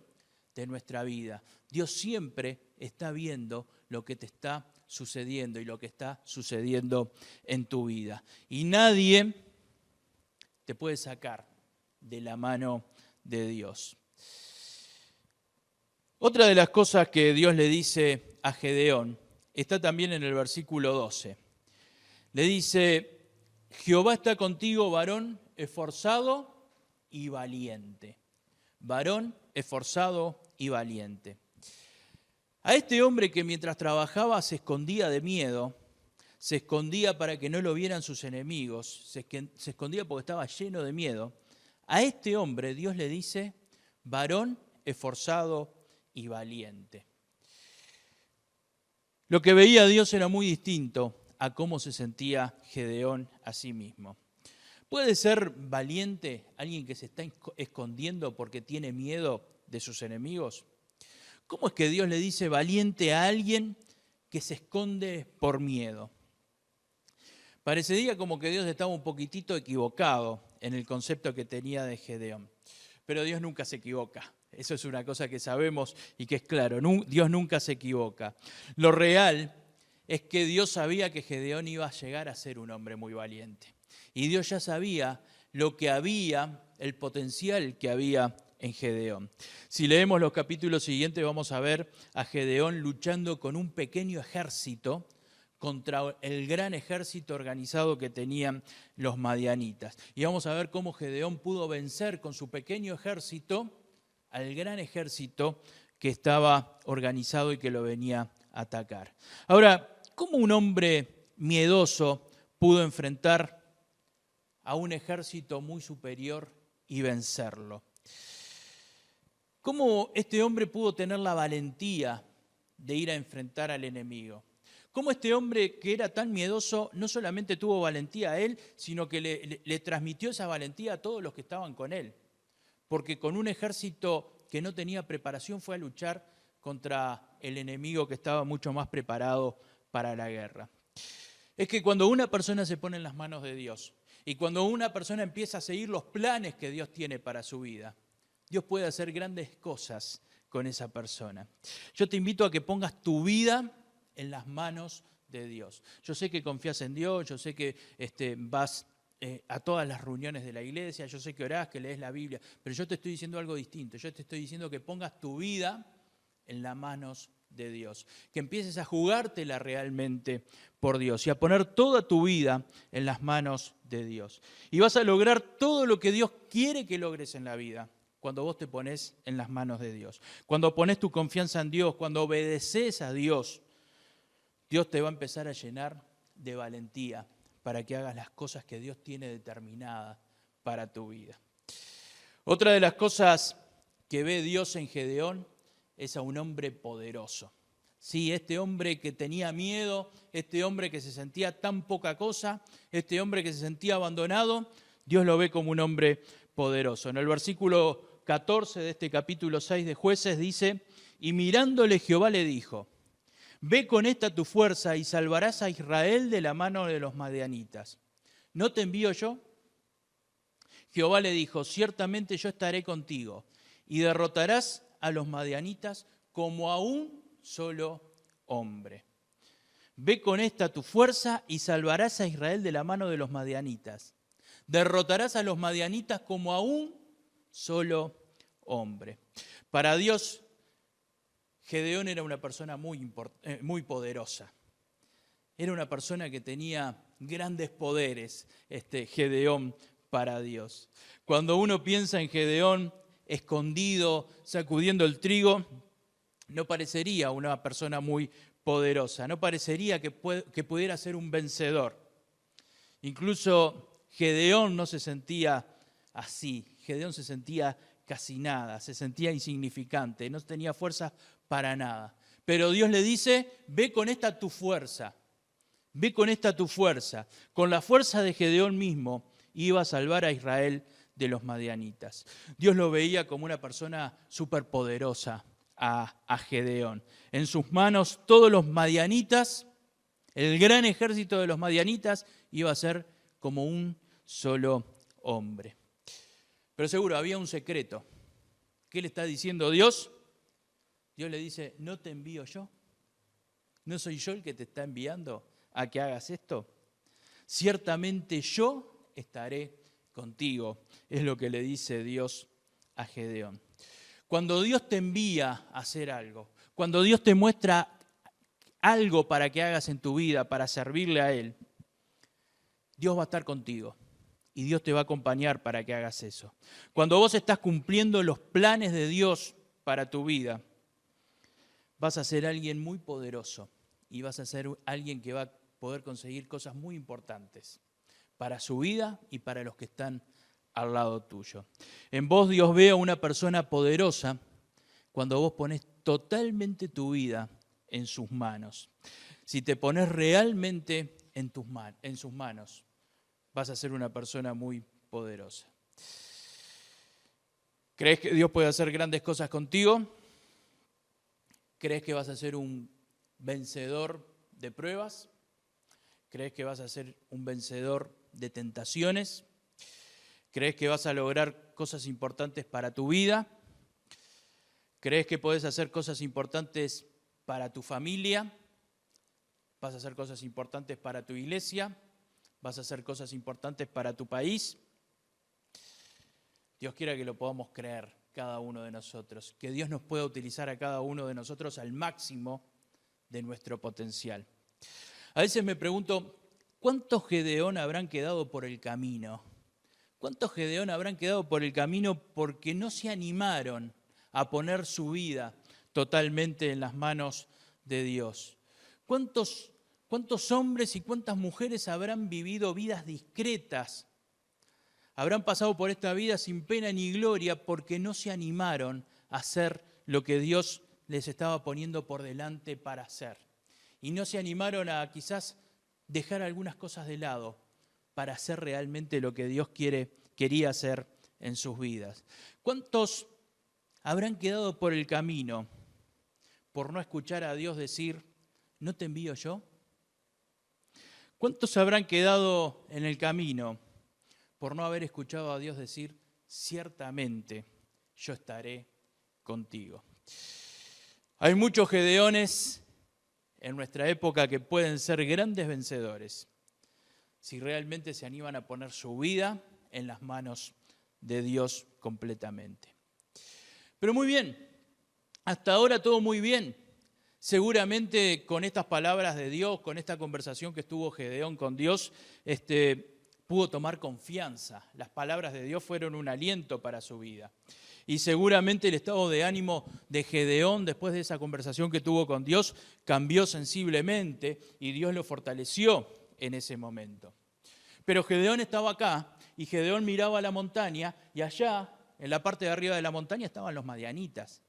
de nuestra vida. Dios siempre está viendo lo que te está sucediendo y lo que está sucediendo en tu vida. Y nadie te puede sacar de la mano de Dios. Otra de las cosas que Dios le dice a Gedeón está también en el versículo 12. Le dice, Jehová está contigo, varón esforzado y valiente. Varón esforzado y valiente. A este hombre que mientras trabajaba se escondía de miedo, se escondía para que no lo vieran sus enemigos, se escondía porque estaba lleno de miedo, a este hombre Dios le dice, varón esforzado y valiente. Lo que veía Dios era muy distinto a cómo se sentía Gedeón a sí mismo. ¿Puede ser valiente alguien que se está escondiendo porque tiene miedo de sus enemigos? ¿Cómo es que Dios le dice valiente a alguien que se esconde por miedo? Parecería como que Dios estaba un poquitito equivocado en el concepto que tenía de Gedeón. Pero Dios nunca se equivoca. Eso es una cosa que sabemos y que es claro. Dios nunca se equivoca. Lo real es que Dios sabía que Gedeón iba a llegar a ser un hombre muy valiente. Y Dios ya sabía lo que había, el potencial que había en Gedeón. Si leemos los capítulos siguientes vamos a ver a Gedeón luchando con un pequeño ejército contra el gran ejército organizado que tenían los madianitas. Y vamos a ver cómo Gedeón pudo vencer con su pequeño ejército al gran ejército que estaba organizado y que lo venía a atacar. Ahora, ¿cómo un hombre miedoso pudo enfrentar a un ejército muy superior y vencerlo? ¿Cómo este hombre pudo tener la valentía de ir a enfrentar al enemigo? ¿Cómo este hombre que era tan miedoso no solamente tuvo valentía a él, sino que le transmitió esa valentía a todos los que estaban con él? Porque con un ejército que no tenía preparación fue a luchar contra el enemigo que estaba mucho más preparado para la guerra. Es que cuando una persona se pone en las manos de Dios y cuando una persona empieza a seguir los planes que Dios tiene para su vida, Dios puede hacer grandes cosas con esa persona. Yo te invito a que pongas tu vida en las manos de Dios. Yo sé que confías en Dios, yo sé que vas a todas las reuniones de la iglesia, yo sé que orás, que lees la Biblia, pero yo te estoy diciendo algo distinto. Yo te estoy diciendo que pongas tu vida en las manos de Dios, que empieces a jugártela realmente por Dios y a poner toda tu vida en las manos de Dios. Y vas a lograr todo lo que Dios quiere que logres en la vida cuando vos te pones en las manos de Dios. Cuando pones tu confianza en Dios, cuando obedeces a Dios, Dios te va a empezar a llenar de valentía para que hagas las cosas que Dios tiene determinadas para tu vida. Otra de las cosas que ve Dios en Gedeón es a un hombre poderoso. Sí, este hombre que tenía miedo, este hombre que se sentía tan poca cosa, este hombre que se sentía abandonado, Dios lo ve como un hombre poderoso. En el versículo 14 de este capítulo 6 de Jueces dice, y mirándole Jehová le dijo, ve con esta tu fuerza y salvarás a Israel de la mano de los madianitas. ¿No te envío yo? Jehová le dijo, ciertamente yo estaré contigo y derrotarás a los madianitas como a un solo hombre. Ve con esta tu fuerza y salvarás a Israel de la mano de los madianitas. Derrotarás a los madianitas como a un solo hombre. Para Dios, Gedeón era una persona muy poderosa. Era una persona que tenía grandes poderes, Gedeón para Dios. Cuando uno piensa en Gedeón escondido, sacudiendo el trigo, no parecería una persona muy poderosa, no parecería que pudiera ser un vencedor. Incluso Gedeón no se sentía así, Gedeón se sentía casi nada, se sentía insignificante, no tenía fuerza para nada. Pero Dios le dice, ve con esta tu fuerza, ve con esta tu fuerza. Con la fuerza de Gedeón mismo iba a salvar a Israel de los madianitas. Dios lo veía como una persona superpoderosa a Gedeón. En sus manos todos los madianitas, el gran ejército de los madianitas iba a ser como un solo hombre. Pero seguro había un secreto. ¿Qué le está diciendo Dios? Dios le dice, ¿no te envío yo? ¿No soy yo el que te está enviando a que hagas esto? Ciertamente yo estaré contigo, es lo que le dice Dios a Gedeón. Cuando Dios te envía a hacer algo, cuando Dios te muestra algo para que hagas en tu vida, para servirle a Él, Dios va a estar contigo y Dios te va a acompañar para que hagas eso. Cuando vos estás cumpliendo los planes de Dios para tu vida, vas a ser alguien muy poderoso y vas a ser alguien que va a poder conseguir cosas muy importantes para su vida y para los que están al lado tuyo. En vos Dios ve a una persona poderosa cuando vos pones totalmente tu vida en sus manos. Si te pones realmente en sus manos, vas a ser una persona muy poderosa. ¿Crees que Dios puede hacer grandes cosas contigo? ¿Crees que vas a ser un vencedor de pruebas? ¿Crees que vas a ser un vencedor de tentaciones? ¿Crees que vas a lograr cosas importantes para tu vida? ¿Crees que podés hacer cosas importantes para tu familia? ¿Vas a hacer cosas importantes para tu iglesia? ¿Vas a hacer cosas importantes para tu país? Dios quiera que lo podamos creer cada uno de nosotros, que Dios nos pueda utilizar a cada uno de nosotros al máximo de nuestro potencial. A veces me pregunto, ¿cuántos Gedeón habrán quedado por el camino? ¿Cuántos Gedeón habrán quedado por el camino porque no se animaron a poner su vida totalmente en las manos de Dios? ¿Cuántos hombres y cuántas mujeres habrán vivido vidas discretas? Habrán pasado por esta vida sin pena ni gloria porque no se animaron a hacer lo que Dios les estaba poniendo por delante para hacer. Y no se animaron a quizás dejar algunas cosas de lado para hacer realmente lo que Dios quería hacer en sus vidas. ¿Cuántos habrán quedado por el camino por no escuchar a Dios decir, ¿no te envío yo? ¿Cuántos habrán quedado en el camino por no haber escuchado a Dios decir, ciertamente yo estaré contigo? Hay muchos Gedeones en nuestra época que pueden ser grandes vencedores si realmente se animan a poner su vida en las manos de Dios completamente. Pero muy bien, hasta ahora todo muy bien. Seguramente con estas palabras de Dios, con esta conversación que estuvo Gedeón con Dios, pudo tomar confianza. Las palabras de Dios fueron un aliento para su vida. Y seguramente el estado de ánimo de Gedeón después de esa conversación que tuvo con Dios cambió sensiblemente y Dios lo fortaleció en ese momento. Pero Gedeón estaba acá y Gedeón miraba a la montaña y allá, en la parte de arriba de la montaña, estaban los madianitas.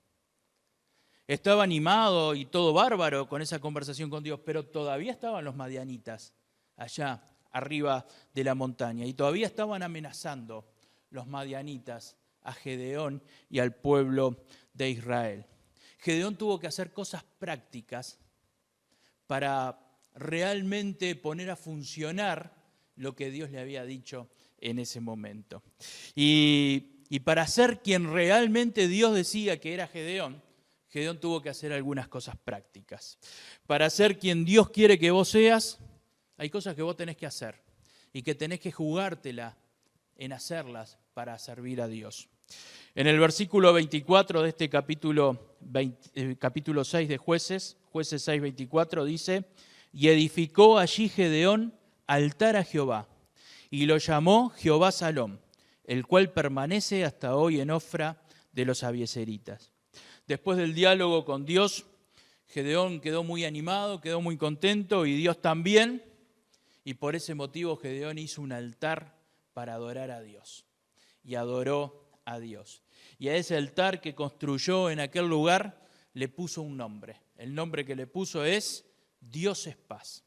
Estaba animado y todo bárbaro con esa conversación con Dios, pero todavía estaban los madianitas allá arriba de la montaña y todavía estaban amenazando los madianitas a Gedeón y al pueblo de Israel. Gedeón tuvo que hacer cosas prácticas para realmente poner a funcionar lo que Dios le había dicho en ese momento. Y para ser quien realmente Dios decía que era Gedeón, Gedeón tuvo que hacer algunas cosas prácticas. Para ser quien Dios quiere que vos seas, hay cosas que vos tenés que hacer y que tenés que jugártela en hacerlas para servir a Dios. En el versículo 24 de este capítulo 6 de Jueces 6, 24, dice, y edificó allí Gedeón altar a Jehová, y lo llamó Jehová Salom, el cual permanece hasta hoy en Ofra de los abiezeritas. Después del diálogo con Dios, Gedeón quedó muy animado, quedó muy contento, y Dios también, y por ese motivo Gedeón hizo un altar para adorar a Dios, y adoró a Dios. Y a ese altar que construyó en aquel lugar le puso un nombre. El nombre que le puso es Dios es paz.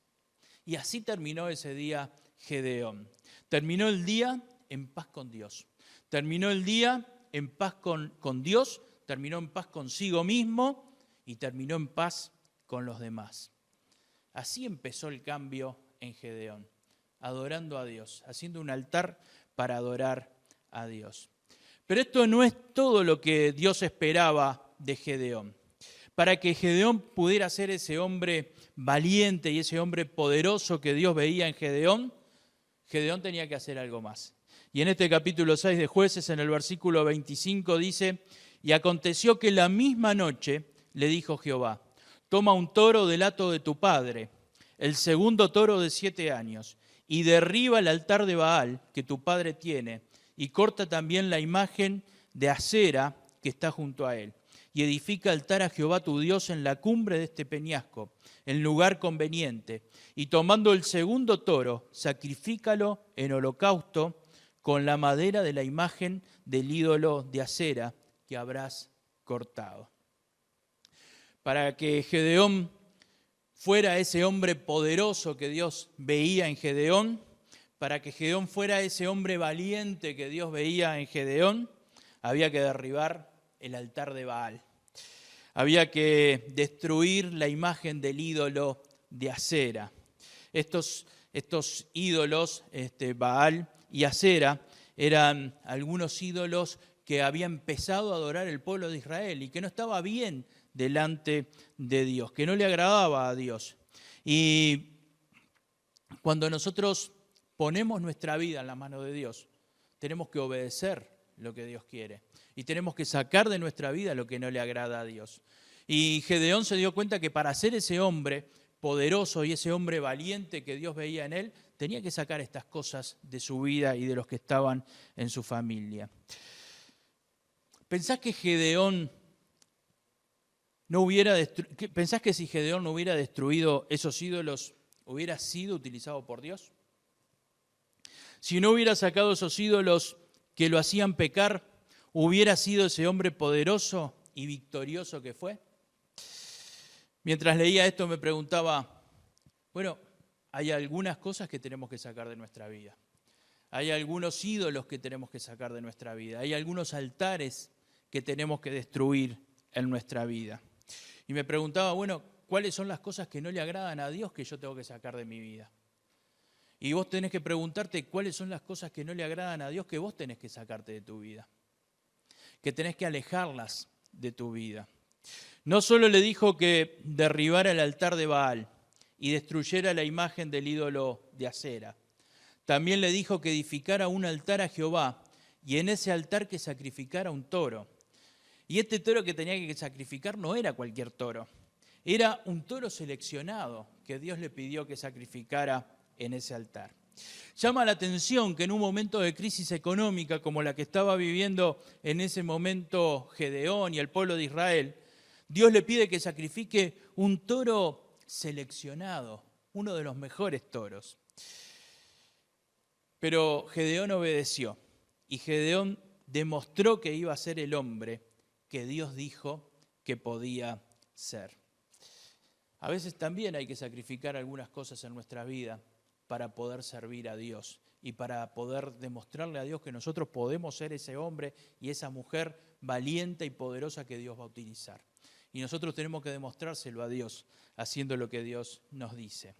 Y así terminó ese día Gedeón. Terminó el día en paz con Dios. Terminó el día en paz con Dios, terminó en paz consigo mismo y terminó en paz con los demás. Así empezó el cambio en Gedeón, adorando a Dios, haciendo un altar para adorar a Dios. Pero esto no es todo lo que Dios esperaba de Gedeón. Para que Gedeón pudiera ser ese hombre valiente y ese hombre poderoso que Dios veía en Gedeón, Gedeón tenía que hacer algo más. Y en este capítulo 6 de Jueces, en el versículo 25, dice, y aconteció que la misma noche le dijo Jehová, toma un toro del hato de tu padre, el segundo toro de 7 años, y derriba el altar de Baal que tu padre tiene, y corta también la imagen de Acera que está junto a él. Y edifica altar a Jehová tu Dios en la cumbre de este peñasco, en lugar conveniente. Y tomando el segundo toro, sacrifícalo en holocausto con la madera de la imagen del ídolo de Acera que habrás cortado. Para que Gedeón fuera ese hombre poderoso que Dios veía en Gedeón, para que Gedeón fuera ese hombre valiente que Dios veía en Gedeón, había que derribar el altar de Baal. Había que destruir la imagen del ídolo de Acera. Estos ídolos, Baal y Acera, eran algunos ídolos que había empezado a adorar el pueblo de Israel y que no estaba bien delante de Dios, que no le agradaba a Dios. Y cuando nosotros ponemos nuestra vida en la mano de Dios, tenemos que obedecer lo que Dios quiere y tenemos que sacar de nuestra vida lo que no le agrada a Dios. Y Gedeón se dio cuenta que para ser ese hombre poderoso y ese hombre valiente que Dios veía en él, tenía que sacar estas cosas de su vida y de los que estaban en su familia. ¿Pensás que si Gedeón no hubiera destruido esos ídolos, hubiera sido utilizado por Dios? Si no hubiera sacado esos ídolos que lo hacían pecar, ¿hubiera sido ese hombre poderoso y victorioso que fue? Mientras leía esto me preguntaba, bueno, hay algunas cosas que tenemos que sacar de nuestra vida. Hay algunos ídolos que tenemos que sacar de nuestra vida. Hay algunos altares que tenemos que destruir en nuestra vida. Y me preguntaba, bueno, ¿cuáles son las cosas que no le agradan a Dios que yo tengo que sacar de mi vida? Y vos tenés que preguntarte cuáles son las cosas que no le agradan a Dios que vos tenés que sacarte de tu vida, que tenés que alejarlas de tu vida. No solo le dijo que derribara el altar de Baal y destruyera la imagen del ídolo de Acera, también le dijo que edificara un altar a Jehová y en ese altar que sacrificara un toro. Y este toro que tenía que sacrificar no era cualquier toro, era un toro seleccionado que Dios le pidió que sacrificara en ese altar. Llama la atención que en un momento de crisis económica como la que estaba viviendo en ese momento Gedeón y el pueblo de Israel, Dios le pide que sacrifique un toro seleccionado, uno de los mejores toros. Pero Gedeón obedeció y Gedeón demostró que iba a ser el hombre que Dios dijo que podía ser. A veces también hay que sacrificar algunas cosas en nuestra vida para poder servir a Dios y para poder demostrarle a Dios que nosotros podemos ser ese hombre y esa mujer valiente y poderosa que Dios va a utilizar. Y nosotros tenemos que demostrárselo a Dios haciendo lo que Dios nos dice.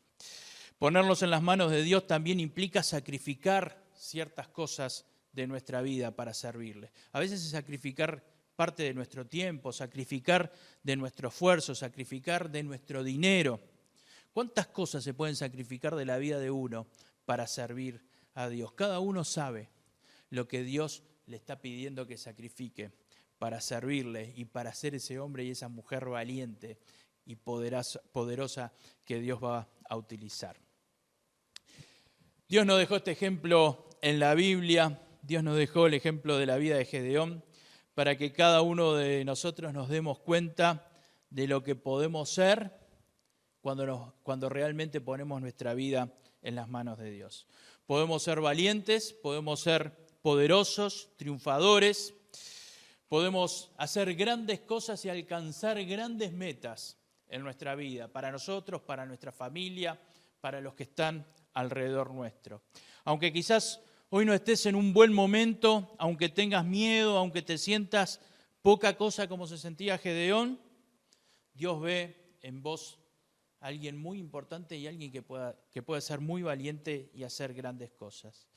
Ponernos en las manos de Dios también implica sacrificar ciertas cosas de nuestra vida para servirle. A veces es sacrificar parte de nuestro tiempo, sacrificar de nuestro esfuerzo, sacrificar de nuestro dinero. ¿Cuántas cosas se pueden sacrificar de la vida de uno para servir a Dios? Cada uno sabe lo que Dios le está pidiendo que sacrifique para servirle y para ser ese hombre y esa mujer valiente y poderosa que Dios va a utilizar. Dios nos dejó este ejemplo en la Biblia, Dios nos dejó el ejemplo de la vida de Gedeón para que cada uno de nosotros nos demos cuenta de lo que podemos ser cuando realmente ponemos nuestra vida en las manos de Dios. Podemos ser valientes, podemos ser poderosos, triunfadores, podemos hacer grandes cosas y alcanzar grandes metas en nuestra vida, para nosotros, para nuestra familia, para los que están alrededor nuestro. Aunque quizás hoy no estés en un buen momento, aunque tengas miedo, aunque te sientas poca cosa como se sentía Gedeón, Dios ve en vos a alguien muy importante y alguien que pueda ser muy valiente y hacer grandes cosas.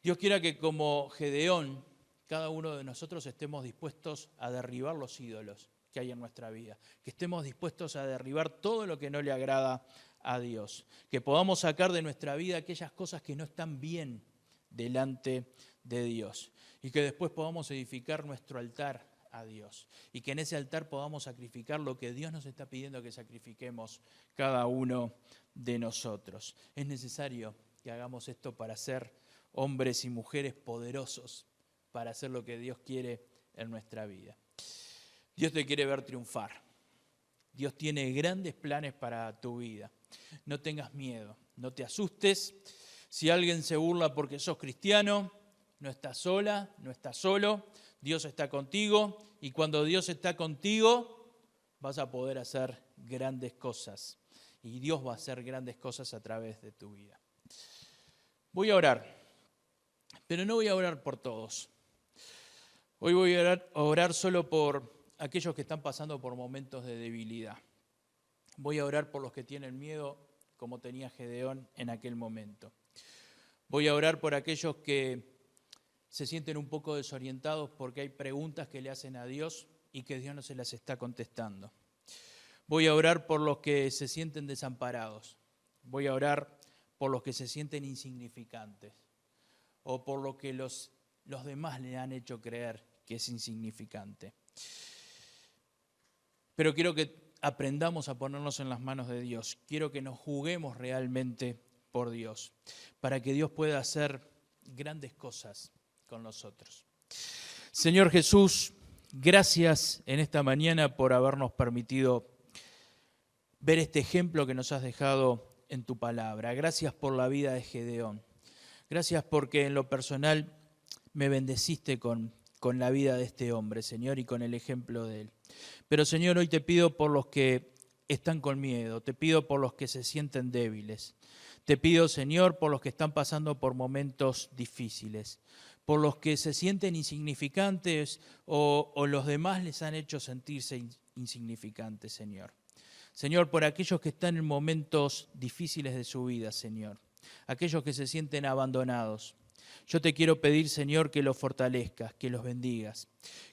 Dios quiera que como Gedeón, cada uno de nosotros estemos dispuestos a derribar los ídolos que hay en nuestra vida, que estemos dispuestos a derribar todo lo que no le agrada a Dios, que podamos sacar de nuestra vida aquellas cosas que no están bien delante de Dios y que después podamos edificar nuestro altar a Dios y que en ese altar podamos sacrificar lo que Dios nos está pidiendo que sacrifiquemos cada uno de nosotros. Es necesario que hagamos esto para ser hombres y mujeres poderosos, para hacer lo que Dios quiere en nuestra vida. Dios te quiere ver triunfar. Dios tiene grandes planes para tu vida. No tengas miedo, no te asustes. Si alguien se burla porque sos cristiano, no estás sola, no estás solo. Dios está contigo y cuando Dios está contigo vas a poder hacer grandes cosas. Y Dios va a hacer grandes cosas a través de tu vida. Voy a orar, pero no voy a orar por todos. Hoy voy a orar solo por aquellos que están pasando por momentos de debilidad. Voy a orar por los que tienen miedo, como tenía Gedeón en aquel momento. Voy a orar por aquellos que se sienten un poco desorientados porque hay preguntas que le hacen a Dios y que Dios no se las está contestando. Voy a orar por los que se sienten desamparados. Voy a orar por los que se sienten insignificantes o por lo que los demás le han hecho creer que es insignificante. Pero quiero que aprendamos a ponernos en las manos de Dios. Quiero que nos juguemos realmente por Dios, para que Dios pueda hacer grandes cosas con nosotros. Señor Jesús, gracias en esta mañana por habernos permitido ver este ejemplo que nos has dejado en tu palabra. Gracias por la vida de Gedeón. Gracias porque en lo personal me bendeciste con la vida de este hombre, Señor, y con el ejemplo de él. Pero, Señor, hoy te pido por los que están con miedo, te pido por los que se sienten débiles. Te pido, Señor, por los que están pasando por momentos difíciles, por los que se sienten insignificantes o los demás les han hecho sentirse insignificantes, Señor. Señor, por aquellos que están en momentos difíciles de su vida, Señor, aquellos que se sienten abandonados. Yo te quiero pedir, Señor, que los fortalezcas, que los bendigas,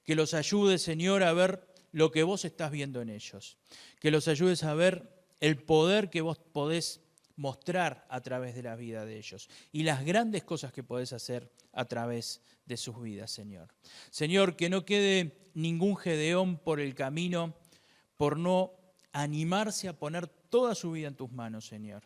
que los ayudes, Señor, a ver lo que vos estás viendo en ellos, que los ayudes a ver el poder que vos podés mostrar a través de la vida de ellos y las grandes cosas que podés hacer a través de sus vidas, Señor. Señor, que no quede ningún Gedeón por el camino por no animarse a poner toda su vida en tus manos, Señor.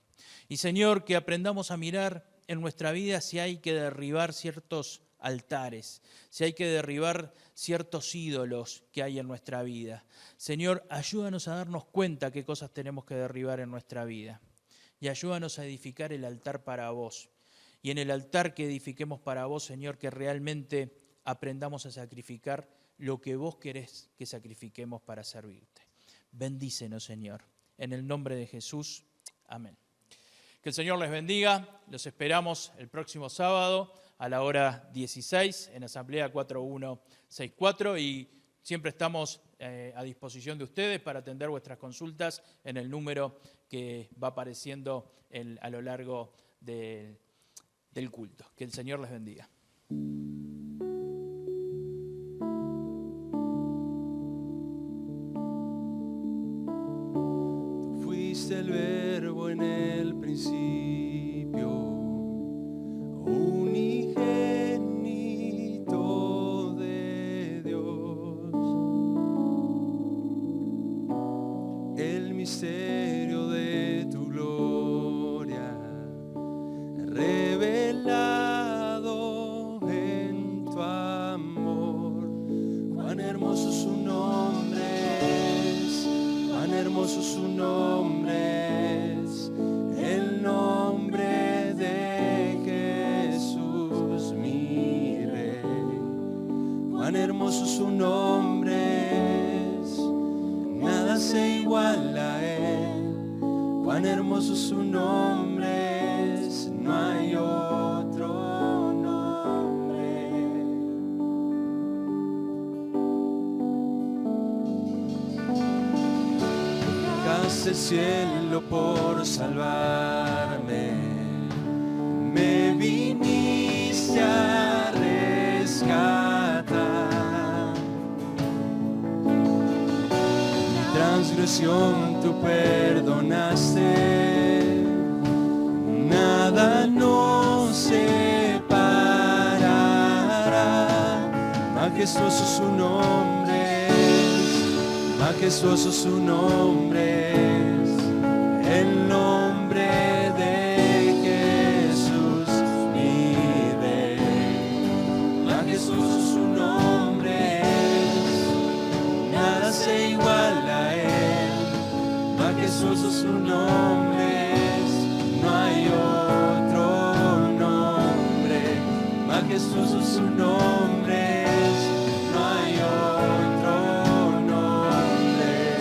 Y, Señor, que aprendamos a mirar en nuestra vida si hay que derribar ciertos altares, si hay que derribar ciertos ídolos que hay en nuestra vida. Señor, ayúdanos a darnos cuenta qué cosas tenemos que derribar en nuestra vida. Y ayúdanos a edificar el altar para vos. Y en el altar que edifiquemos para vos, Señor, que realmente aprendamos a sacrificar lo que vos querés que sacrifiquemos para servirte. Bendícenos, Señor. En el nombre de Jesús. Amén. Que el Señor les bendiga. Los esperamos el próximo sábado a la hora 16 en Asamblea 4164 y siempre estamos a disposición de ustedes para atender vuestras consultas en el número que va apareciendo a lo largo del culto. Que el Señor les bendiga. Tú fuiste el verbo en el principio, unigénito de Dios, el misterio de tu gloria revelado en tu amor. Cuán hermoso su nombre es, cuán hermoso su nombre es, el nombre de Jesús mi Rey. Cuán hermoso su nombre es, nada se iguala a él. Cuán hermoso su nombre es, no hay otro nombre. Dejaste el cielo por salvarme, me viniste a rescatar. Mi transgresión tú perdonaste, nada nos separará. Majestuoso su nombre es, majestuoso su nombre es, el nombre de Jesús mi Rey. Majestuoso su nombre es, nada se iguala a él. Majestuoso su nombre es, no hay otro nombre. Majestuoso su nombre es, no hay otro nombre.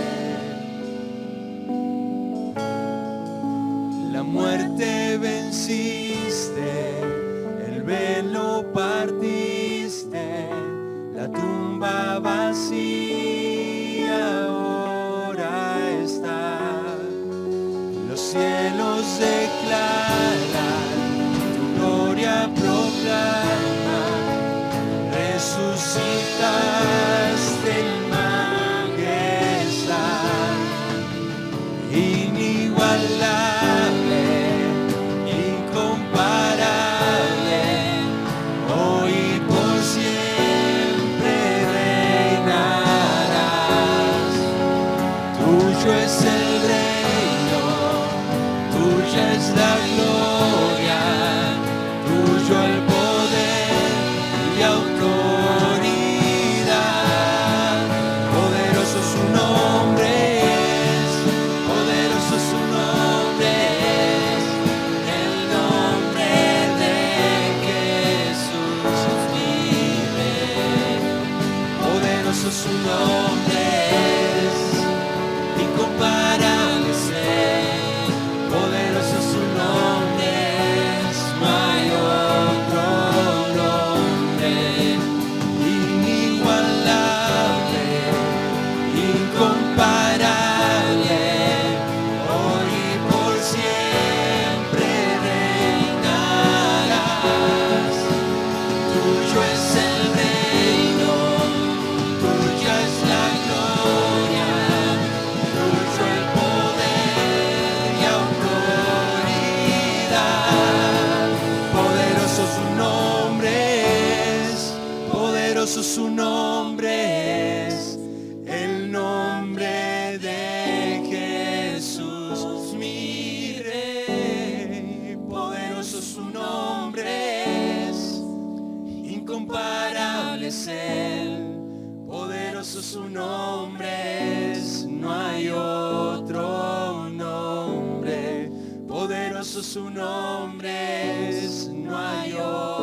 La muerte venciste, el velo partiste, la tumba vacía resucitaste en majestad, inigualable, incomparable, hoy y por siempre reinarás. Tuyo es el reino, tuya es la gloria, tuyo el poder y autoridad. Poderoso su nombre es, poderoso su nombre es, el nombre de Jesús mi Rey. Poderoso su nombre es, incomparable es Él. Poderoso su nombre es, no hay otro nombre. Inigualable, incomparable, hoy y por siempre reinarás. Tuyo es el reino, tuya es la gloria, tuyo el poder y autoridad. Poderoso su nombre es, poderoso su nombre es, el nombre de Jesús mi Rey. Poderoso su nombre es, incomparable es Él. Poderoso su nombre es, no hay otro nombre. Poderoso su nombre es, no hay otro.